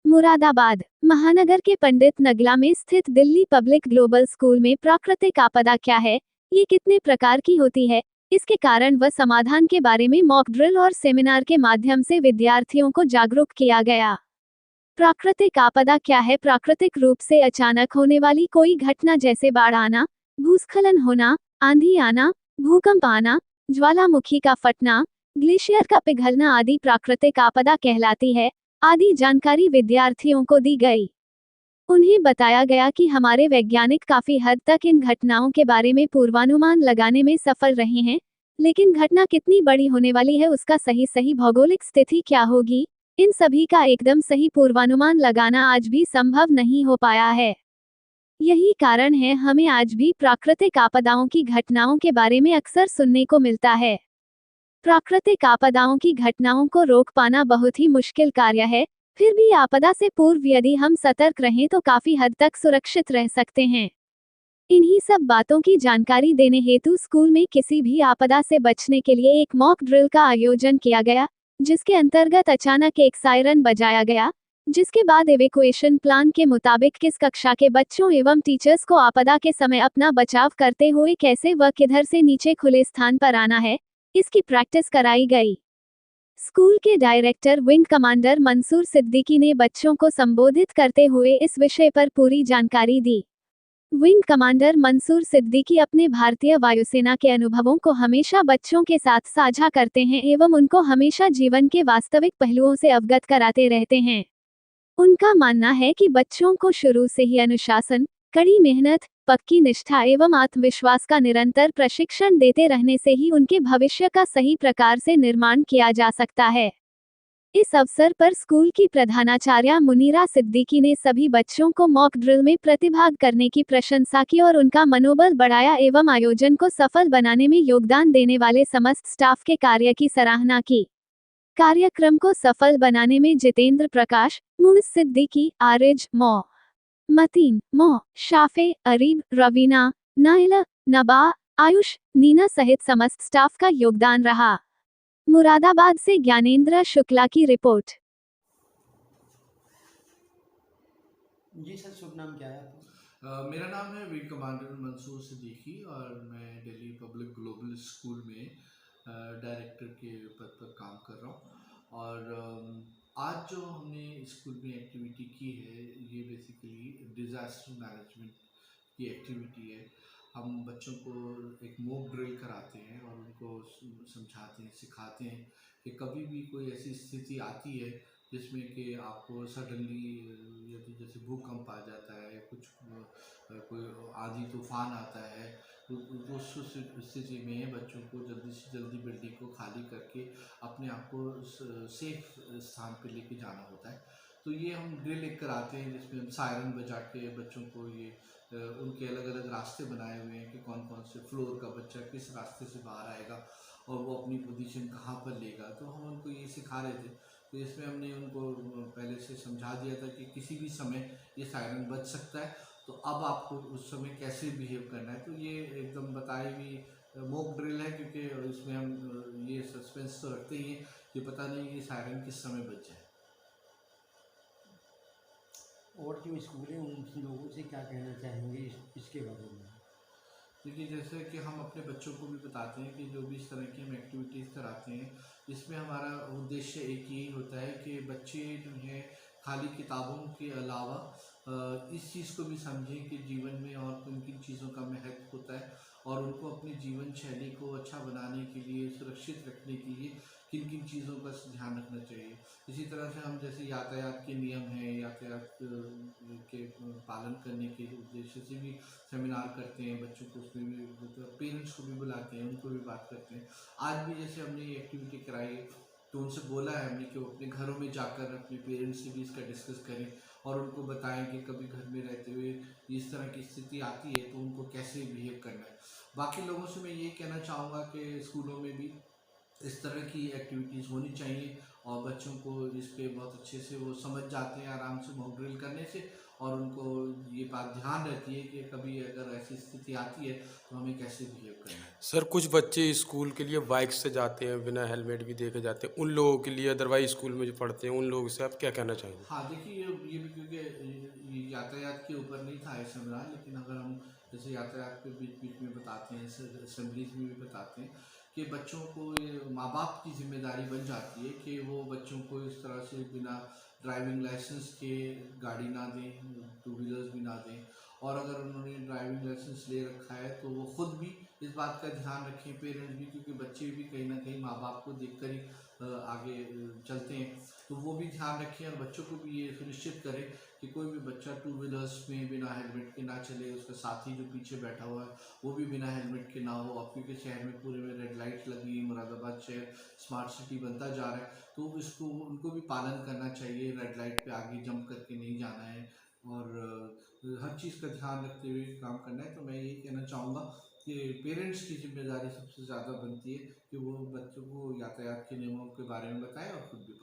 मुरादाबाद महानगर के पंडित नगला में स्थित दिल्ली पब्लिक ग्लोबल स्कूल में प्राकृतिक आपदा क्या है, ये कितने प्रकार की होती है, इसके कारण व समाधान के बारे में मॉक ड्रिल और सेमिनार के माध्यम से विद्यार्थियों को जागरूक किया गया। प्राकृतिक आपदा क्या है? प्राकृतिक रूप से अचानक होने वाली कोई घटना जैसे बाढ़ आना, भूस्खलन होना, आंधी आना, भूकंप आना, ज्वालामुखी का फटना, ग्लेशियर का पिघलना आदि प्राकृतिक आपदा कहलाती है। आदि जानकारी विद्यार्थियों को दी गई। उन्हें बताया गया कि हमारे वैज्ञानिक काफी हद तक इन घटनाओं के बारे में पूर्वानुमान लगाने में सफल रहे हैं, लेकिन घटना कितनी बड़ी होने वाली है, उसका सही भौगोलिक स्थिति क्या होगी, इन सभी का एकदम सही पूर्वानुमान लगाना आज भी संभव नहीं हो पाया है। यही कारण है हमें आज भी प्राकृतिक आपदाओं की घटनाओं के बारे में अक्सर सुनने को मिलता है। प्राकृतिक आपदाओं की घटनाओं को रोक पाना बहुत ही मुश्किल कार्य है, फिर भी आपदा से पूर्व यदि हम सतर्क रहें तो काफी हद तक सुरक्षित रह सकते हैं। इन्हीं सब बातों की जानकारी देने हेतु स्कूल में किसी भी आपदा से बचने के लिए एक मॉक ड्रिल का आयोजन किया गया, जिसके अंतर्गत अचानक एक सायरन बजाया गया, जिसके बाद इवैक्यूएशन प्लान के मुताबिक किस कक्षा के बच्चों एवं टीचर्स को आपदा के समय अपना बचाव करते हुए कैसे व किधर से नीचे खुले स्थान पर आना है, इसकी प्रैक्टिस कराई गई। स्कूल के director wing commander Mansoor Siddiqui ने बच्चों को संबोधित करते हुए इस विषय पर पूरी जानकारी दी। विंग कमांडर मंसूर सिद्दीकी अपने भारतीय वायुसेना के अनुभवों को हमेशा बच्चों के साथ साझा करते हैं एवं उनको हमेशा जीवन के वास्तविक पहलुओं से अवगत कराते रहते हैं। उनका मानना है कि बच्चों को शुरू से ही अनुशासन, कड़ी मेहनत, पक्की निष्ठा एवं आत्मविश्वास का निरंतर प्रशिक्षण देते रहने से ही उनके भविष्य का सही प्रकार से निर्माण किया जा सकता है। इस अवसर पर स्कूल की प्रधानाचार्या मुनीरा सिद्दीकी ने सभी बच्चों को मॉक ड्रिल में प्रतिभाग करने की प्रशंसा की और उनका मनोबल बढ़ाया एवं आयोजन को सफल बनाने में योगदान देने वाले समस्त स्टाफ के कार्य की सराहना की। कार्यक्रम को सफल बनाने में जितेंद्र प्रकाश, मुनिस सिद्दीकी, आरिज, मतीन, शाफे, अरीब, रवीना, नाइला, नबा, आयुष, नीना सहित समस्त स्टाफ का योगदान रहा। मुरादाबाद से ज्ञानेंद्र शुक्ला की रिपोर्ट। जी सर, शुभ नाम क्या है आपका? मेरा नाम है विंग कमांडर मंसूर सिद्दीकी और मैं दिल्ली पब्लिक ग्लोबल स्कूल में डायरेक्टर के पद पर काम कर रहा हूँ। और आज जो हमने स्कूल में एक्टिविटी की है, ये बेसिकली डिज़ास्टर मैनेजमेंट की एक्टिविटी है। हम बच्चों को एक मॉक ड्रिल कराते हैं और उनको समझाते हैं, सिखाते हैं कि कभी भी कोई ऐसी स्थिति आती है जिसमें कि आपको सडनली यदि जैसे भूकंप आ जाता है, कुछ कोई आंधी तूफान आता है, तो उस स्थिति में बच्चों को जल्दी से जल्दी बिल्डिंग को खाली करके अपने आप को सेफ स्थान पे लेके जाना होता है। तो ये हम ड्रिल एक कराते हैं जिसमें हम सायरन बजा के बच्चों को ये उनके अलग अलग रास्ते बनाए हुए हैं कि कौन कौन से फ्लोर का बच्चा किस रास्ते से बाहर आएगा और वो अपनी पोजीशन कहाँ पर लेगा। तो हम उनको ये सिखा रहे थे। तो इसमें हमने उनको पहले से समझा दिया था कि किसी भी समय ये सायरन बज सकता है, तो अब आपको उस समय कैसे बिहेव करना है। तो ये एकदम बताई हुई मॉक ड्रिल है, क्योंकि इसमें हम ये सस्पेंस तो रखते ही हैं कि पता नहीं ये सायरन किस समय बज जाए। और जो स्कूल है उन लोगों से क्या कहना चाहेंगे इसके बारे में? देखिए, जैसे कि हम अपने बच्चों को भी बताते हैं कि जो भी इस तरह की हम एक्टिविटीज़ कराते हैं, इसमें हमारा उद्देश्य एक यही होता है कि बच्चे जो हैं खाली किताबों के अलावा इस चीज़ को भी समझें कि जीवन में और किन किन चीज़ों का महत्व होता है और उनको अपनी जीवन शैली को अच्छा बनाने के लिए, सुरक्षित रखने के लिए किन किन चीज़ों का ध्यान रखना चाहिए। इसी तरह से हम जैसे यातायात के नियम हैं, यातायात के पालन करने के उद्देश्य से भी सेमिनार करते हैं, बच्चों को उसमें भी मतलब पेरेंट्स को भी बुलाते हैं, उनको भी बात करते हैं। आज भी जैसे हमने ये एक्टिविटी कराई है तो उनसे बोला है हमने कि वो अपने घरों में जाकर अपने पेरेंट्स से भी इसका डिस्कस करें और उनको बताएं कि कभी घर में रहते हुए इस तरह की स्थिति आती है तो उनको कैसे बिहेव करना है। बाकी लोगों से मैं ये कहना चाहूँगा कि स्कूलों में भी इस तरह की एक्टिविटीज़ होनी चाहिए और बच्चों को इस पे बहुत अच्छे से वो समझ जाते हैं आराम से मॉक ड्रिल करने से। और उनको ये बात ध्यान रहती है कि कभी अगर ऐसी स्थिति आती है तो हमें कैसे बिहेव करना है। सर कुछ बच्चे स्कूल के लिए बाइक से जाते हैं, बिना हेलमेट भी दे के जाते हैं। उन लोगों के लिए अदरवाइज़ स्कूल में जो पढ़ते हैं, उन लोगों से आप क्या कहना चाहेंगे? हाँ, देखिए ये भी क्योंकि ये यातायात के ऊपर नहीं था इस समय, लेकिन अगर हम जैसे यातायात के बीच-बीच में बताते हैं, असेंबलीज़ में भी बताते हैं कि बच्चों को ये माँ-बाप की ज़िम्मेदारी बन जाती है कि वो बच्चों को इस तरह से बिना ड्राइविंग लाइसेंस के गाड़ी ना दें, टू व्हीलर्स भी ना दें। और अगर उन्होंने ड्राइविंग लाइसेंस ले रखा है तो वो खुद भी इस बात का ध्यान रखें, पेरेंट्स भी, क्योंकि बच्चे भी कहीं न कहीं माँ-बाप को देखकर ही आगे चलते हैं। तो वो भी ध्यान रखें और बच्चों को भी ये सुनिश्चित करें कि कोई भी बच्चा टू व्हीलर्स में बिना हेलमेट के ना चले, उसका साथी जो पीछे बैठा हुआ है वो भी बिना हेलमेट के ना हो। अब क्योंकि शहर में पूरे में रेड लाइट्स लगी हैं, मुरादाबाद शहर स्मार्ट सिटी बनता जा रहा है, तो इसको उनको भी पालन करना चाहिए, रेड लाइट पे आगे जंप करके नहीं जाना है और हर चीज़ का ध्यान रखते हुए काम करना है। तो मैं यही कहना चाहूँगा कि पेरेंट्स की जिम्मेदारी सबसे ज़्यादा बनती है कि वो बच्चों को यातायात के नियमों के बारे में बताएं और खुद भी